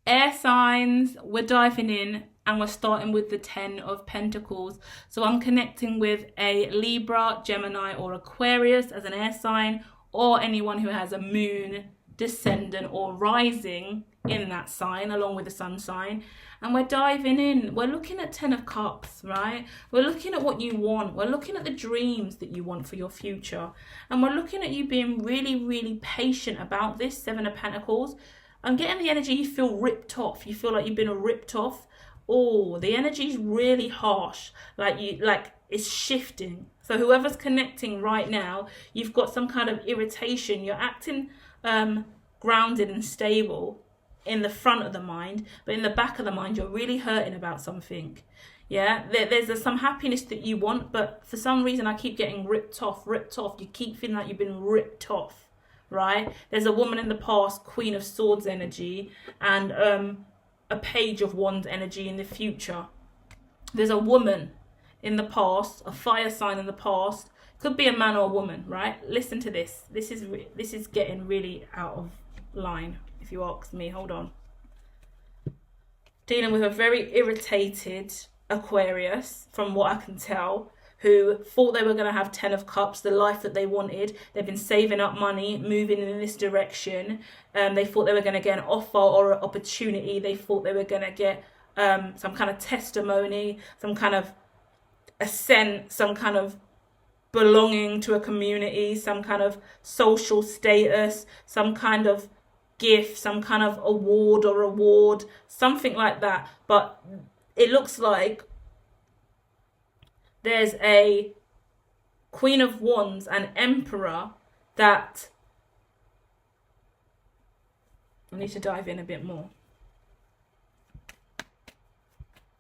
Air signs, we're diving in and we're starting with the 10 of Pentacles. So I'm connecting with a Libra, Gemini or Aquarius as an air sign, or anyone who has a moon, descendant or rising in that sign along with the sun sign. And we're diving in. We're looking at 10 of Cups, right? We're looking at what you want. We're looking at the dreams that you want for your future. And we're looking at you being really, really patient about this 7 of Pentacles. I'm getting the energy you feel ripped off. You feel like you've been ripped off. Oh, the energy's really harsh. Like it's shifting. So whoever's connecting right now, you've got some kind of irritation. You're acting grounded and stable in the front of the mind, but in the back of the mind, you're really hurting about something. Yeah, there's some happiness that you want, but for some reason, I keep getting ripped off. You keep feeling like you've been ripped off. Right, there's a woman in the past, Queen of Swords energy, and a Page of Wands energy in the future. There's a woman in the past, a fire sign in the past, could be a man or a woman, right? Listen to this. This is getting really out of line, if you ask me. Hold on. Dealing with a very irritated Aquarius, from what I can tell, who thought they were going to have 10 of Cups, the life that they wanted. They've been saving up money, moving in this direction. They thought they were going to get an offer or an opportunity. They thought they were going to get some kind of testimony, some kind of ascent, some kind of belonging to a community, some kind of social status, some kind of gift, some kind of award or reward, something like that. But it looks like there's a Queen of Wands and Emperor that I need to dive in a bit more.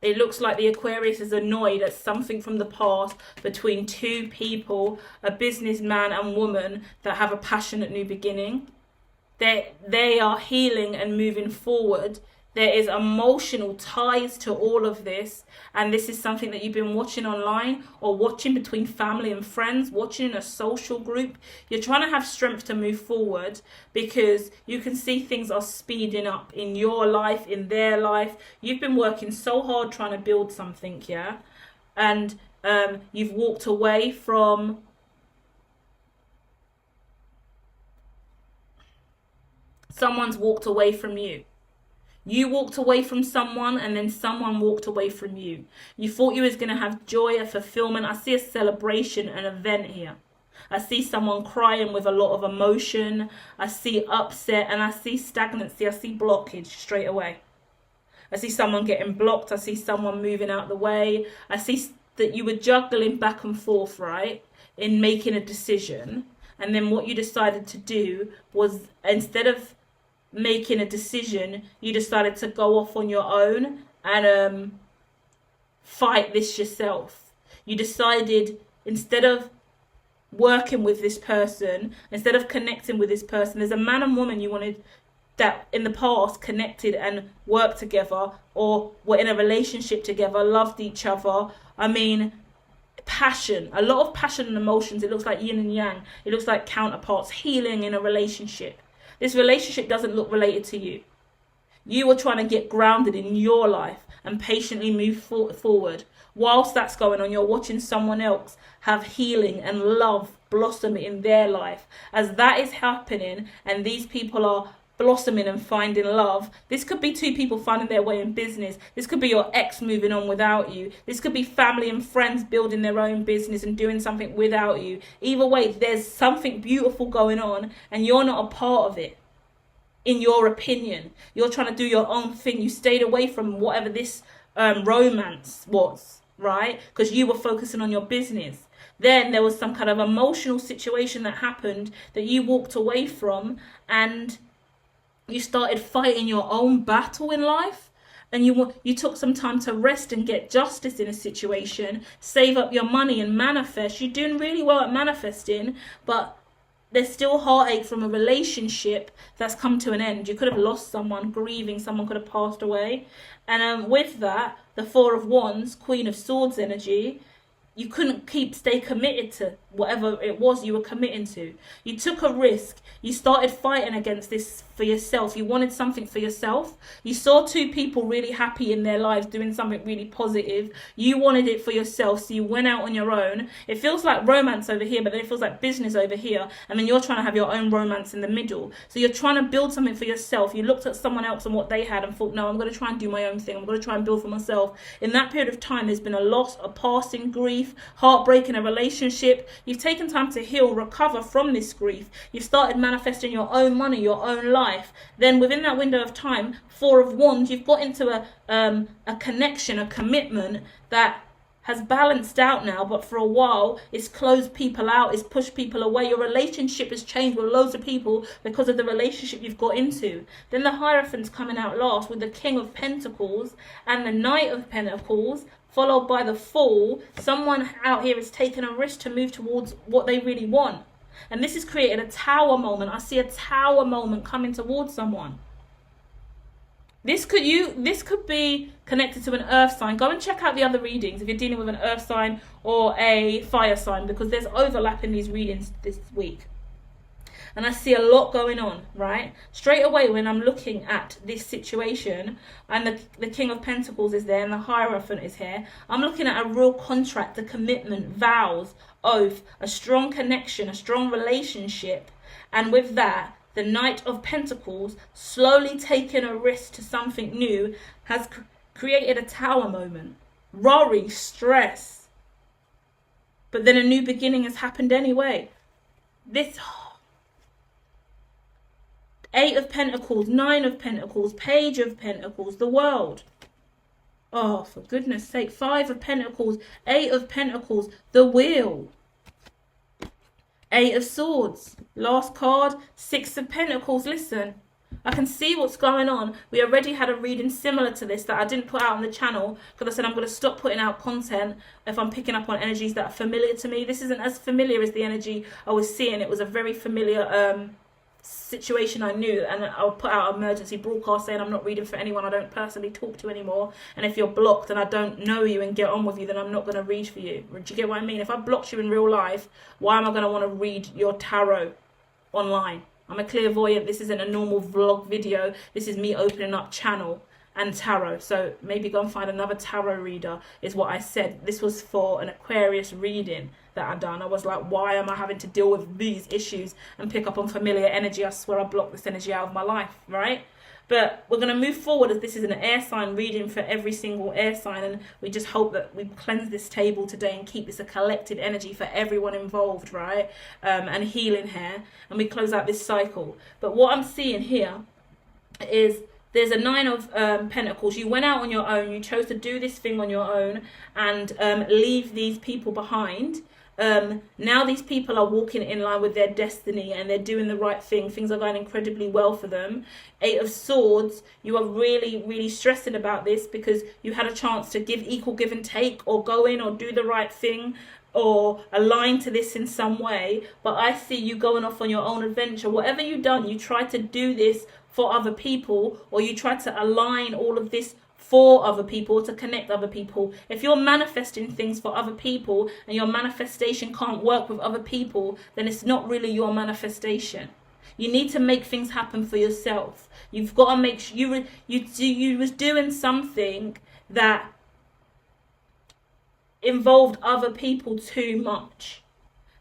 It looks like the Aquarius is annoyed at something from the past between two people, a businessman and woman that have a passionate new beginning. They are healing and moving forward. There is emotional ties to all of this, and this is something that you've been watching online or watching between family and friends, watching in a social group. You're trying to have strength to move forward because you can see things are speeding up in your life, in their life. You've been working so hard trying to build something, yeah? And you've walked away from someone's walked away from you. You walked away from someone and then someone walked away from you. You thought you was going to have joy, a fulfillment. I see a celebration, an event here. I see someone crying with a lot of emotion. I see upset and I see stagnancy. I see blockage straight away. I see someone getting blocked. I see someone moving out the way. I see that you were juggling back and forth, right, in making a decision. And then what you decided to do was, instead of making a decision, you decided to go off on your own and fight this yourself. You decided, instead of working with this person, instead of connecting with this person, there's a man and woman you wanted that in the past connected and worked together or were in a relationship together, loved each other. I mean, passion, a lot of passion and emotions. It looks like yin and yang. It looks like counterparts, healing in a relationship. This relationship doesn't look related to you. You are trying to get grounded in your life and patiently move forward. Whilst that's going on, you're watching someone else have healing and love blossom in their life. As that is happening and these people are blossoming and finding love, this could be two people finding their way in business. This could be your ex moving on without you. This could be family and friends building their own business and doing something without you. Either way, there's something beautiful going on and you're not a part of it. In your opinion, you're trying to do your own thing. You stayed away from whatever this romance was, right? Because you were focusing on your business. Then there was some kind of emotional situation that happened that you walked away from, and you started fighting your own battle in life, and you took some time to rest and get justice in a situation, save up your money and manifest. You're doing really well at manifesting, but there's still heartache from a relationship that's come to an end. You could have lost someone, grieving, someone could have passed away. And with that, the Four of Wands, Queen of Swords energy, you couldn't stay committed to whatever it was you were committing to. You took a risk. You started fighting against this for yourself. You wanted something for yourself. You saw two people really happy in their lives doing something really positive. You wanted it for yourself, so you went out on your own. It feels like romance over here, but then it feels like business over here, and then you're trying to have your own romance in the middle. So you're trying to build something for yourself. You looked at someone else and what they had and thought, no, I'm going to try and do my own thing. I'm going to try and build for myself. In that period of time, there's been a loss, a passing grief, heartbreak in a relationship. You've taken time to heal, recover from this grief. You've started manifesting your own money, your own life. Then within that window of time, 4 of Wands, you've got into a connection, a commitment that has balanced out now, but for a while it's closed people out, it's pushed people away. Your relationship has changed with loads of people because of the relationship you've got into. Then the Hierophant's coming out last with the King of Pentacles and the Knight of Pentacles, followed by the Fool. Someone out here is taking a risk to move towards what they really want. And this has created a tower moment. I see a tower moment coming towards someone. This could be connected to an earth sign. Go and check out the other readings if you're dealing with an earth sign or a fire sign, because there's overlap in these readings this week. And I see a lot going on, right? Straight away when I'm looking at this situation, and the King of Pentacles is there and the Hierophant is here, I'm looking at a real contract, a commitment, vows, oath, a strong connection, a strong relationship. And with that, the Knight of Pentacles, slowly taking a risk to something new, has created a tower moment. Worry, stress. But then a new beginning has happened anyway. This... 8 of Pentacles, 9 of Pentacles, Page of Pentacles, the World. Oh, for goodness sake. 5 of Pentacles, 8 of Pentacles, the Wheel. 8 of Swords, last card, 6 of Pentacles. Listen, I can see what's going on. We already had a reading similar to this that I didn't put out on the channel because I said I'm going to stop putting out content if I'm picking up on energies that are familiar to me. This isn't as familiar as the energy I was seeing. It was a very familiar situation I knew, and I'll put out an emergency broadcast saying I'm not reading for anyone I don't personally talk to anymore, and if you're blocked and I don't know you and get on with you, then I'm not going to read for you. Do you get what I mean? If I blocked you in real life, why am I going to want to read your tarot online? I'm a clairvoyant. This isn't a normal vlog video. This is me opening up channel and tarot. So maybe go and find another tarot reader is what I said. This was for an Aquarius reading that I done. I was like, why am I having to deal with these issues and pick up on familiar energy? I swear I blocked this energy out of my life, right? But we're going to move forward as this is an air sign reading for every single air sign, and we just hope that we cleanse this table today and keep this a collected energy for everyone involved, right? And healing here, and we close out this cycle. But what I'm seeing here is there's a 9 of Pentacles. You went out on your own. You chose to do this thing on your own and leave these people behind. Now these people are walking in line with their destiny and they're doing the right thing. Things are going incredibly well for them. 8 of Swords, you are really, really stressing about this because you had a chance to give equal give and take, or go in or do the right thing, or align to this in some way. But I see you going off on your own adventure. Whatever you've done, you tried to do this for other people, or you tried to align all of this for other people, to connect other people. If you're manifesting things for other people and your manifestation can't work with other people, then it's not really your manifestation. You need to make things happen for yourself. You've got to make sure you was doing something that involved other people too much.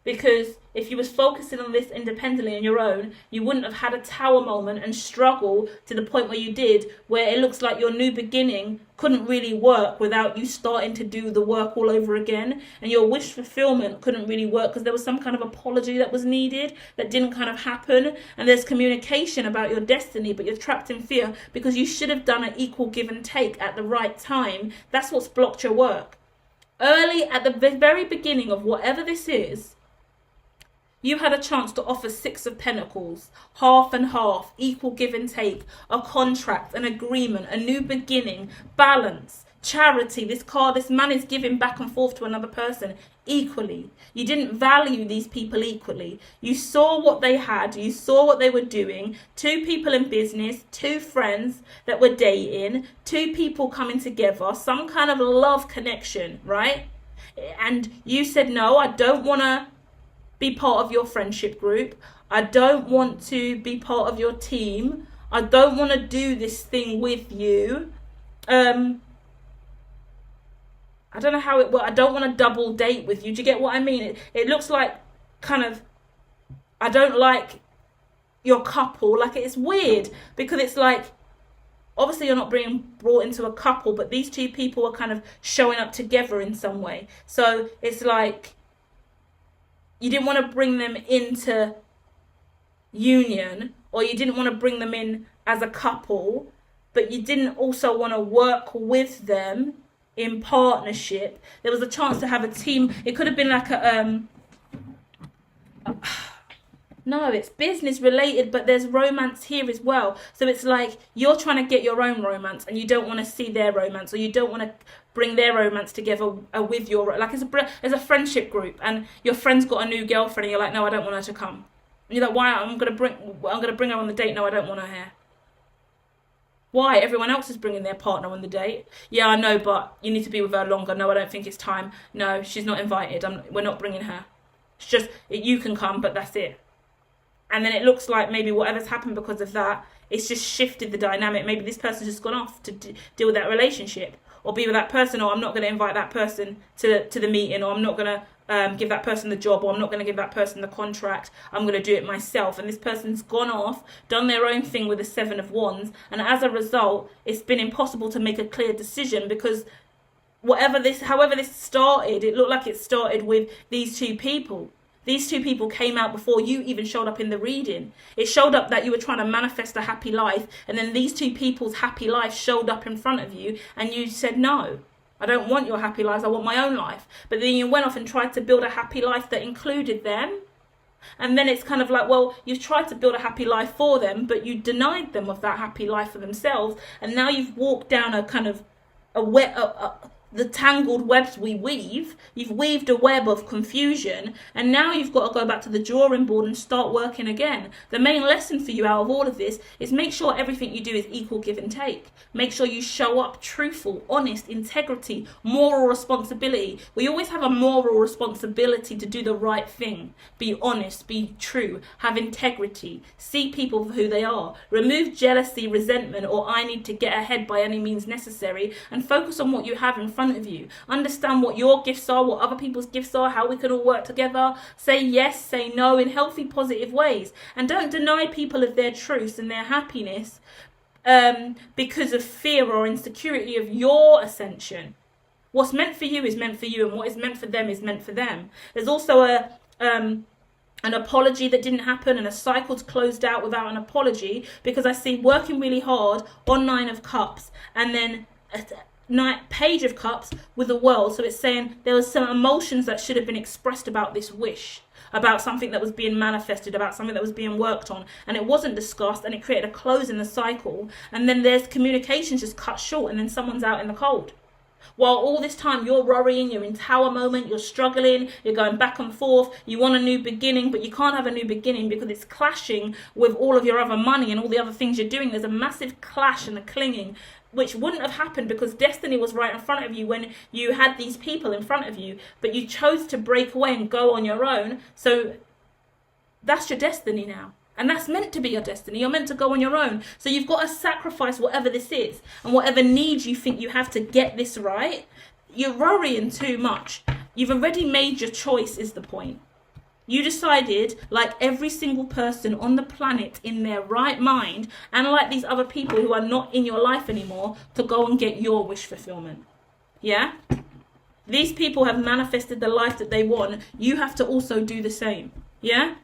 Because if you was focusing on this independently on your own, you wouldn't have had a tower moment and struggle to the point where you did, where it looks like your new beginning couldn't really work without you starting to do the work all over again. And your wish fulfillment couldn't really work because there was some kind of apology that was needed that didn't kind of happen. And there's communication about your destiny, but you're trapped in fear because you should have done an equal give and take at the right time. That's what's blocked your work. Early at the very beginning of whatever this is, you had a chance to offer 6 of Pentacles, half and half, equal give and take, a contract, an agreement, a new beginning, balance, charity. This man is giving back and forth to another person equally. You didn't value these people equally. You saw what they had, you saw what they were doing. 2 people in business, 2 friends that were dating, 2 people coming together, some kind of love connection, right? And you said, no, I don't want to be part of your friendship group. I don't want to be part of your team. I don't want to do this thing with you. I don't know how it works. I don't want to double date with you. Do you get what I mean? It looks like kind of, I don't like your couple. Like, it's weird because it's like, obviously you're not being brought into a couple, but these two people are kind of showing up together in some way. So it's like you didn't want to bring them into union, or you didn't want to bring them in as a couple, but you didn't also want to work with them in partnership. There was a chance to have a team. It could have been like no, it's business related, but there's romance here as well. So it's like you're trying to get your own romance and you don't want to see their romance, or you don't want to bring their romance together with your, like it's a friendship group and your friend's got a new girlfriend and you're like, no, I don't want her to come. And you're like, why? I'm gonna bring her on the date. No, I don't want her here. Why? Everyone else is bringing their partner on the date. Yeah, I know, but you need to be with her longer. No, I don't think it's time. No, she's not invited. We're not bringing her. It's just, you can come, but that's it. And then it looks like maybe whatever's happened because of that, it's just shifted the dynamic. Maybe this person's just gone off to deal with that relationship, or be with that person, or I'm not going to invite that person to the meeting, or I'm not going to give that person the job, or I'm not going to give that person the contract. I'm going to do it myself. And this person's gone off, done their own thing with the 7 of Wands. And as a result, it's been impossible to make a clear decision because however this started, it looked like it started with these two people. These two people came out before you even showed up in the reading. It showed up that you were trying to manifest a happy life, and then these two people's happy life showed up in front of you, and you said, no, I don't want your happy lives, I want my own life. But then you went off and tried to build a happy life that included them. And then it's kind of like, well, you've tried to build a happy life for them, but you denied them of that happy life for themselves. And now you've walked down a kind of the tangled webs we weave. You've weaved a web of confusion, and now you've got to go back to the drawing board and start working again. The main lesson for you out of all of this is make sure everything you do is equal give and take. Make sure you show up truthful, honest, integrity, moral responsibility. We always have a moral responsibility to do the right thing. Be honest, be true, have integrity, see people for who they are, remove jealousy, resentment, or I need to get ahead by any means necessary, and focus on what you have in front of you. Understand what your gifts are, what other people's gifts are, how we can all work together. Say yes, say no in healthy, positive ways. And don't deny people of their truths and their happiness because of fear or insecurity of your ascension. What's meant for you is meant for you, and what is meant for them is meant for them. There's also an apology that didn't happen, and a cycle's closed out without an apology, because I see working really hard on 9 of Cups, and then Page of Cups with the World. So it's saying there was some emotions that should have been expressed about this wish, about something that was being manifested, about something that was being worked on, and it wasn't discussed, and it created a close in the cycle. And then there's communications just cut short, and then someone's out in the cold. While all this time you're worrying, you're in tower moment, you're struggling, you're going back and forth, you want a new beginning, but you can't have a new beginning because it's clashing with all of your other money and all the other things you're doing. There's a massive clash and a clinging, which wouldn't have happened because destiny was right in front of you when you had these people in front of you, but you chose to break away and go on your own. So that's your destiny now. And that's meant to be your destiny. You're meant to go on your own. So you've got to sacrifice whatever this is and whatever needs you think you have to get this right. You're worrying too much. You've already made your choice is the point. You decided, like every single person on the planet in their right mind, and like these other people who are not in your life anymore, to go and get your wish fulfillment. Yeah? These people have manifested the life that they want. You have to also do the same. Yeah?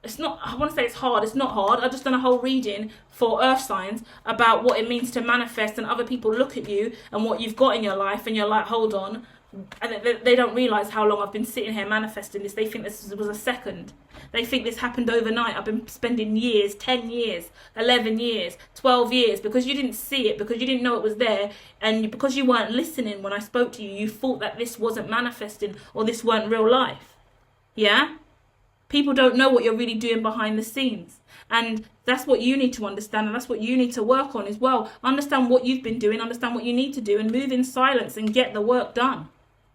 It's not, I want to say it's hard. It's not hard. I've just done a whole reading for earth signs about what it means to manifest, and other people look at you and what you've got in your life and you're like, hold on. And they don't realise how long I've been sitting here manifesting this. They think this was a second. They think this happened overnight. I've been spending years, 10 years, 11 years, 12 years, because you didn't see it, because you didn't know it was there, and because you weren't listening when I spoke to you, you thought that this wasn't manifesting or this weren't real life. Yeah? People don't know what you're really doing behind the scenes. And that's what you need to understand, and that's what you need to work on as well. Understand what you've been doing, understand what you need to do, and move in silence and get the work done.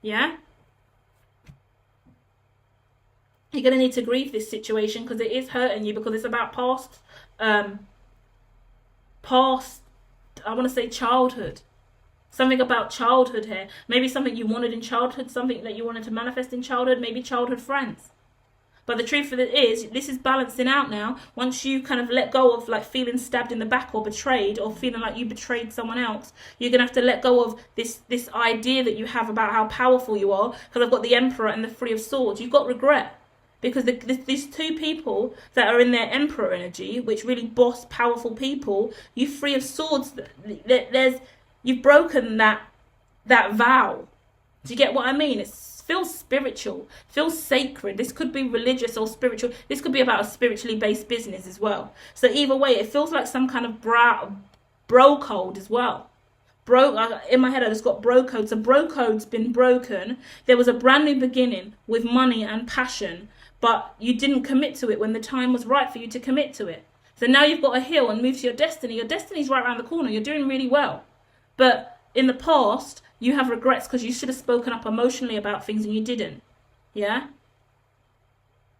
Yeah? You're going to need to grieve this situation because it is hurting you, because it's about past, I want to say childhood. Something about childhood here. Maybe something you wanted in childhood, something that you wanted to manifest in childhood, maybe childhood friends. But the truth of it is, this is balancing out now. Once you kind of let go of like feeling stabbed in the back or betrayed, or feeling like you betrayed someone else, you're going to have to let go of this idea that you have about how powerful you are. Because I've got the Emperor and the Three of Swords. You've got regret. Because these two people that are in their Emperor energy, which really boss, powerful people, you Three of Swords, you've broken that vow. Do you get what I mean? It feels spiritual, feels sacred. This could be religious or spiritual. This could be about a spiritually based business as well. So either way, it feels like some kind of bro code as well. In my head, I just got bro code. So bro code's been broken. There was a brand new beginning with money and passion, but you didn't commit to it when the time was right for you to commit to it. So now you've got to heal and move to your destiny. Your destiny's right around the corner. You're doing really well. But in the past, you have regrets because you should have spoken up emotionally about things and you didn't. Yeah?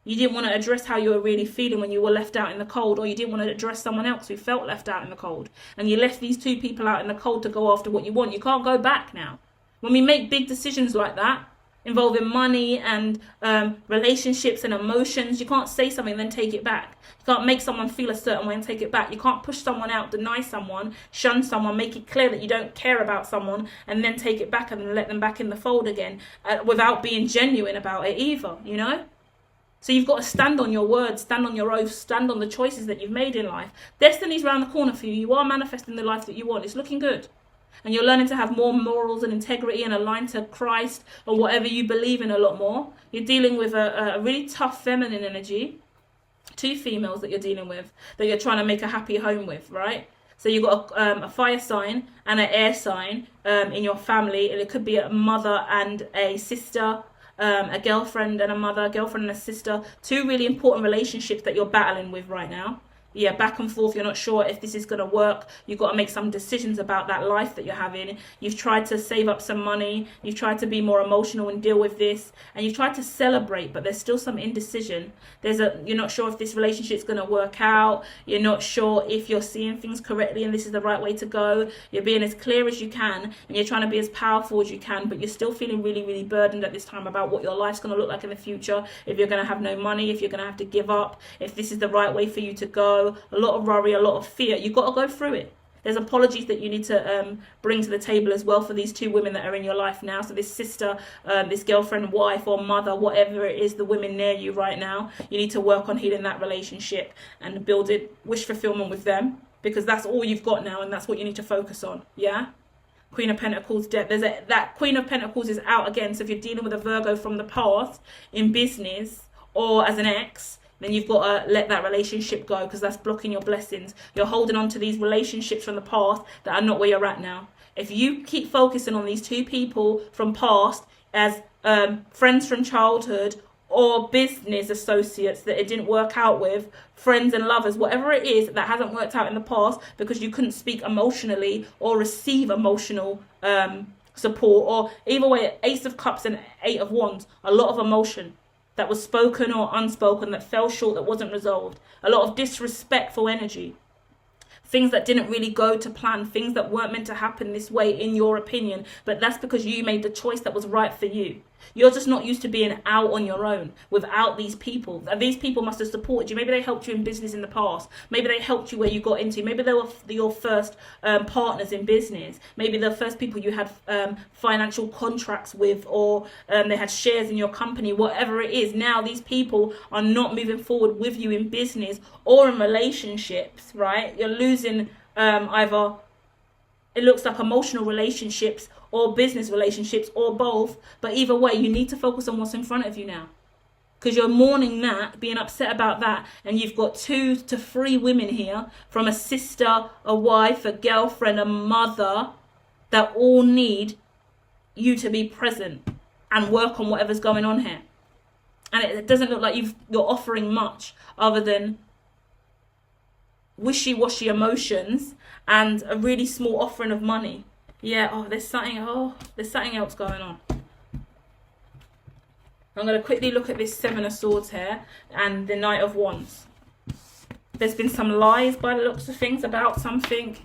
You didn't want to address how you were really feeling when you were left out in the cold, or you didn't want to address someone else who felt left out in the cold. And you left these two people out in the cold to go after what you want. You can't go back now. When we make big decisions like that, involving money and relationships and emotions, you can't say something and then take it back. You can't make someone feel a certain way and take it back. You can't push someone out, deny someone, shun someone, make it clear that you don't care about someone and then take it back and then let them back in the fold again without being genuine about it either, you know? So you've got to stand on your words, stand on your oaths, stand on the choices that you've made in life. Destiny's around the corner for you. You are manifesting the life that you want. It's looking good. And you're learning to have more morals and integrity and align to Christ or whatever you believe in a lot more. You're dealing with a really tough feminine energy. Two females that you're dealing with, that you're trying to make a happy home with, right? So you've got a fire sign and an air sign in your family. And it could be a mother and a sister, a girlfriend and a mother, a girlfriend and a sister. Two really important relationships that you're battling with right now. Yeah, back and forth. You're not sure if this is going to work. You've got to make some decisions about that life that you're having. You've tried to save up some money. You've tried to be more emotional and deal with this. And you've tried to celebrate, but there's still some indecision. You're not sure if this relationship's going to work out. You're not sure if you're seeing things correctly and this is the right way to go. You're being as clear as you can and you're trying to be as powerful as you can, but you're still feeling really, really burdened at this time about what your life's going to look like in the future. If you're going to have no money, if you're going to have to give up, if this is the right way for you to go. A lot of worry, a lot of fear. You've got to go through it. There's apologies that you need to bring to the table as well for these two women that are in your life now. So this sister, this girlfriend, wife or mother, whatever it is, the women near you right now, you need to work on healing that relationship and build it, wish fulfillment with them, because that's all you've got now and that's what you need to focus on. Yeah? Queen of Pentacles, death. That Queen of Pentacles is out again. So if you're dealing with a Virgo from the past in business or as an ex, then you've got to let that relationship go because that's blocking your blessings. You're holding on to these relationships from the past that are not where you're at now. If you keep focusing on these two people from past as friends from childhood or business associates that it didn't work out with, friends and lovers, whatever it is that hasn't worked out in the past because you couldn't speak emotionally or receive emotional support, or either way, Ace of Cups and Eight of Wands, a lot of emotion that was spoken or unspoken that fell short, that wasn't resolved. A lot of disrespectful energy. Things that didn't really go to plan. Things that weren't meant to happen this way in your opinion. But that's because you made the choice that was right for you. You're just not used to being out on your own without these people. And these people must have supported you. Maybe they helped you in business in the past. Maybe they helped you where you got into. Maybe they were your first partners in business. Maybe the first people you had financial contracts with, or they had shares in your company. Whatever it is, now these people are not moving forward with you in business or in relationships, right? You're losing either, it looks like emotional relationships or business relationships or both, but either way you need to focus on what's in front of you now, because you're mourning that, being upset about that, and you've got 2 to 3 women here, from a sister, a wife, a girlfriend, a mother, that all need you to be present and work on whatever's going on here. And it doesn't look like you're offering much other than wishy-washy emotions and a really small offering of money. Yeah, there's something else going on. I'm going to quickly look at this Seven of Swords here and the Knight of Wands. There's been some lies by the looks of things about something.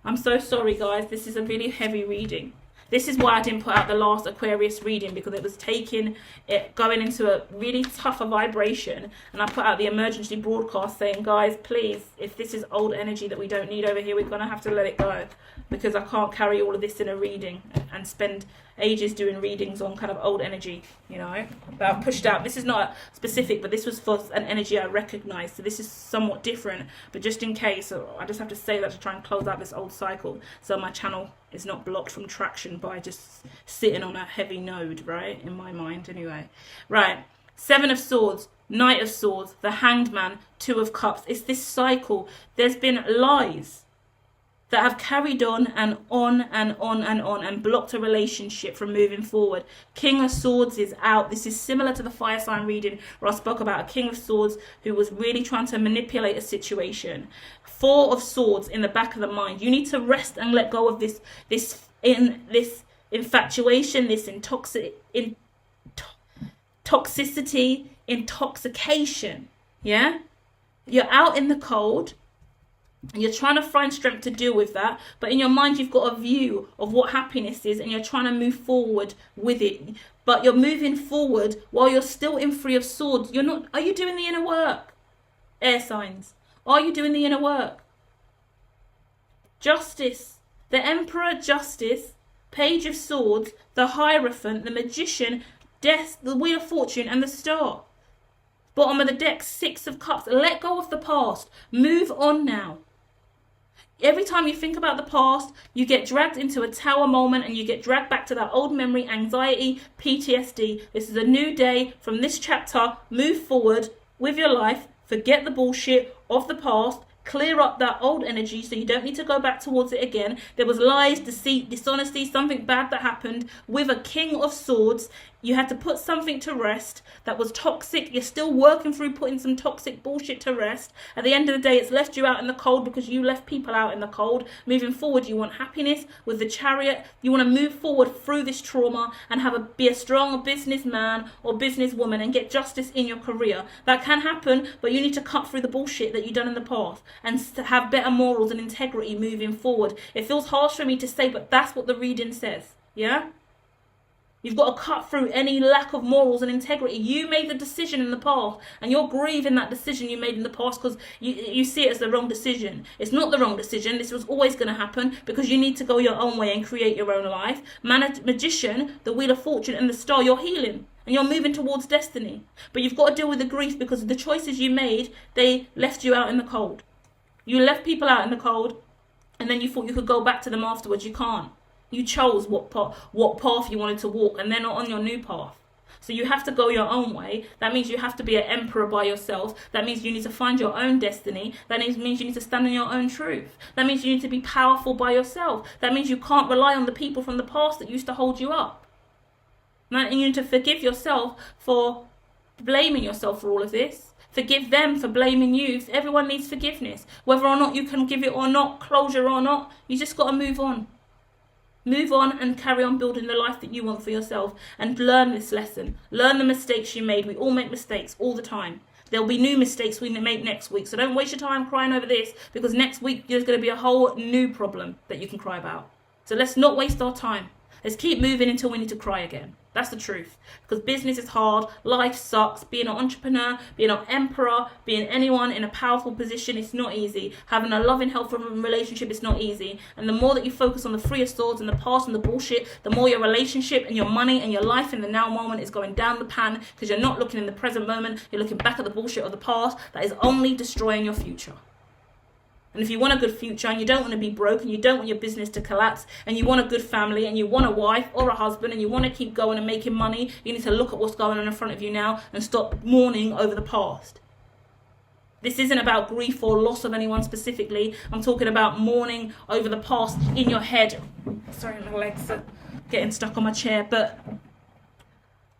I'm so sorry, guys. This is a really heavy reading. This is why I didn't put out the last Aquarius reading, because it was going into a really tougher vibration. And I put out the emergency broadcast saying, guys, please, if this is old energy that we don't need over here, we're going to have to let it go. Because I can't carry all of this in a reading and spend ages doing readings on kind of old energy, you know. But I've pushed out. This is not specific, but this was for an energy I recognise. So this is somewhat different. But just in case, I just have to say that to try and close out this old cycle. So my channel is not blocked from traction by just sitting on a heavy node, right? In my mind, anyway. Right. Seven of Swords, Knight of Swords, the Hanged Man, Two of Cups. It's this cycle. There's been lies that have carried on and on and on and on and blocked a relationship from moving forward. King of Swords is out. This is similar to the fire sign reading where I spoke about a King of Swords who was really trying to manipulate a situation. Four of Swords in the back of the mind. You need to rest and let go of this infatuation, this toxicity, intoxication. Yeah? You're out in the cold. And you're trying to find strength to deal with that, but in your mind you've got a view of what happiness is and you're trying to move forward with it. But you're moving forward while you're still in Three of Swords. You're not. Are you doing the inner work? Air signs. Are you doing the inner work? Justice. The Emperor, Justice, Page of Swords, the Hierophant, the Magician, Death, the Wheel of Fortune, and the Star. Bottom of the deck, Six of Cups. Let go of the past. Move on now. Every time you think about the past, you get dragged into a tower moment and you get dragged back to that old memory, anxiety, PTSD. This is a new day from this chapter. Move forward with your life. Forget the bullshit of the past. Clear up that old energy so you don't need to go back towards it again. There was lies, deceit, dishonesty, something bad that happened with a King of Swords. You had to put something to rest that was toxic. You're still working through putting some toxic bullshit to rest. At the end of the day, it's left you out in the cold because you left people out in the cold. Moving forward, you want happiness with the Chariot. You want to move forward through this trauma and be a strong businessman or businesswoman and get justice in your career. That can happen, but you need to cut through the bullshit that you've done in the past and have better morals and integrity moving forward. It feels harsh for me to say, but that's what the reading says. Yeah? You've got to cut through any lack of morals and integrity. You made the decision in the past and you're grieving that decision you made in the past because you see it as the wrong decision. It's not the wrong decision. This was always going to happen because you need to go your own way and create your own life. Magician, the Wheel of Fortune, and the Star, you're healing and you're moving towards destiny. But you've got to deal with the grief because of the choices you made, they left you out in the cold. You left people out in the cold and then you thought you could go back to them afterwards. You can't. You chose what path you wanted to walk and they're not on your new path. So you have to go your own way. That means you have to be an emperor by yourself. That means you need to find your own destiny. That means you need to stand in your own truth. That means you need to be powerful by yourself. That means you can't rely on the people from the past that used to hold you up. And you need to forgive yourself for blaming yourself for all of this. Forgive them for blaming you. Everyone needs forgiveness. Whether or not you can give it or not, closure or not, you just got to move on. Move on and carry on building the life that you want for yourself and learn this lesson. Learn the mistakes you made. We all make mistakes all the time. There'll be new mistakes we make next week. So don't waste your time crying over this because next week there's going to be a whole new problem that you can cry about. So let's not waste our time. Let's keep moving until we need to cry again. That's the truth. Because business is hard. Life sucks. Being an entrepreneur, being an emperor, being anyone in a powerful position, it's not easy. Having a loving, healthy relationship is not easy. And the more that you focus on the Three of Swords and the past and the bullshit, the more your relationship and your money and your life in the now moment is going down the pan because you're not looking in the present moment. You're looking back at the bullshit of the past that is only destroying your future. And if you want a good future and you don't want to be broke and you don't want your business to collapse and you want a good family and you want a wife or a husband and you want to keep going and making money, you need to look at what's going on in front of you now and stop mourning over the past. This isn't about grief or loss of anyone specifically. I'm talking about mourning over the past in your head. Sorry, my legs are getting stuck on my chair. But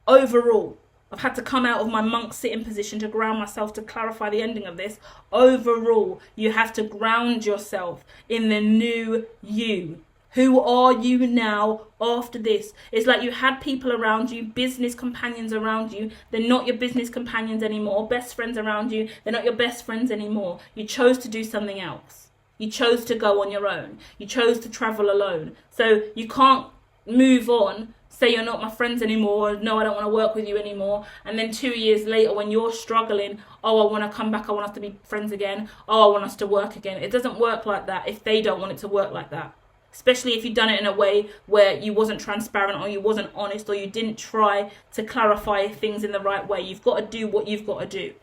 overall, I've had to come out of my monk sitting position to ground myself to clarify the ending of this. Overall, you have to ground yourself in the new you. Who are you now after this? It's like you had people around you, business companions around you. They're not your business companions anymore. Best friends around you. They're not your best friends anymore. You chose to do something else. You chose to go on your own. You chose to travel alone. So you can't move on, say you're not my friends anymore, no, I don't want to work with you anymore, and then 2 years later when you're struggling, oh, I want to come back, I want us to be friends again, oh, I want us to work again. It doesn't work like that if they don't want it to work like that. Especially if you've done it in a way where you wasn't transparent or you wasn't honest or you didn't try to clarify things in the right way. You've got to do what you've got to do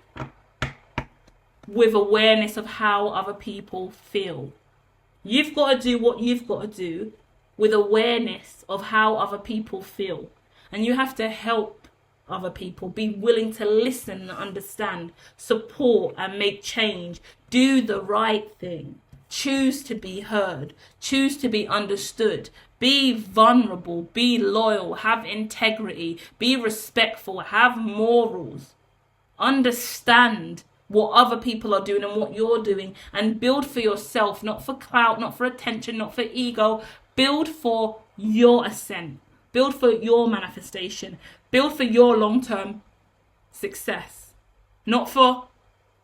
with awareness of how other people feel. You've got to do what you've got to do with awareness of how other people feel. And you have to help other people, be willing to listen and understand, support and make change, do the right thing. Choose to be heard, choose to be understood, be vulnerable, be loyal, have integrity, be respectful, have morals, understand what other people are doing and what you're doing, and build for yourself, not for clout, not for attention, not for ego. Build for your ascent, build for your manifestation, build for your long-term success, not for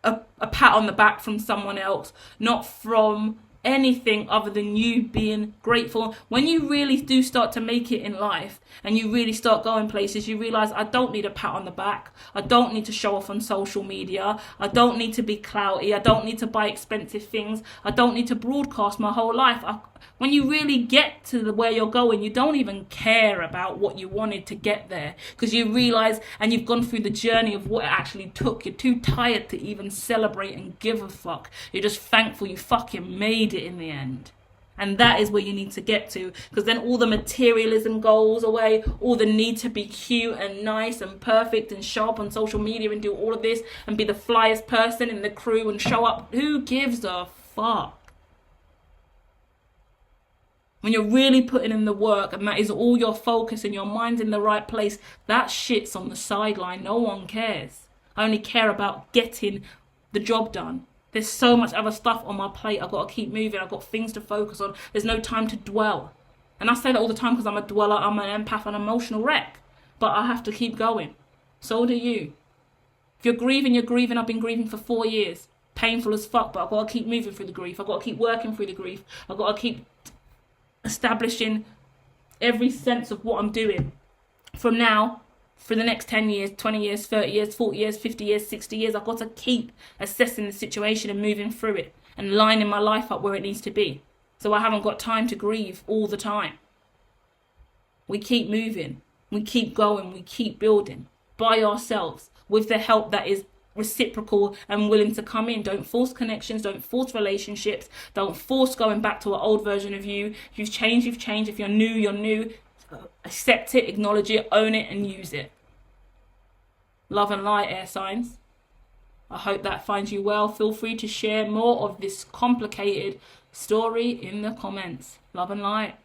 a pat on the back from someone else, not from anything other than you being grateful. When you really do start to make it in life and you really start going places, you realize I don't need a pat on the back. I don't need to show off on social media. I don't need to be clouty. I don't need to buy expensive things. I don't need to broadcast my whole life. When you really get to where you're going, you don't even care about what you wanted to get there, because you realize and you've gone through the journey of what it actually took. You're too tired to even celebrate and give a fuck. You're just thankful you fucking made it in the end. And that is where you need to get to, because then all the materialism goes away, all the need to be cute and nice and perfect and show up on social media and do all of this and be the flyest person in the crew and show up. Who gives a fuck? When you're really putting in the work and that is all your focus and your mind's in the right place, that shit's on the sideline. No one cares. I only care about getting the job done. There's so much other stuff on my plate. I've got to keep moving. I've got things to focus on. There's no time to dwell. And I say that all the time because I'm a dweller, I'm an empath, an emotional wreck. But I have to keep going. So do you. If you're grieving, you're grieving. I've been grieving for 4 years. Painful as fuck, but I've got to keep moving through the grief. I've got to keep working through the grief. I've got to keep establishing every sense of what I'm doing from now for the next 10 years, 20 years, 30 years, 40 years, 50 years, 60 years. I've got to keep assessing the situation and moving through it and lining my life up where it needs to be. So I haven't got time to grieve all the time. We keep moving, we keep going, we keep building by ourselves with the help that is reciprocal and willing to come in. Don't force connections, don't force relationships, don't force going back to an old version of you. If you've changed, you've changed. If you're new, you're new. Accept it, acknowledge it, own it and use it. Love and light, air signs. I hope that finds you well. Feel free to share more of this complicated story in the comments. Love and light.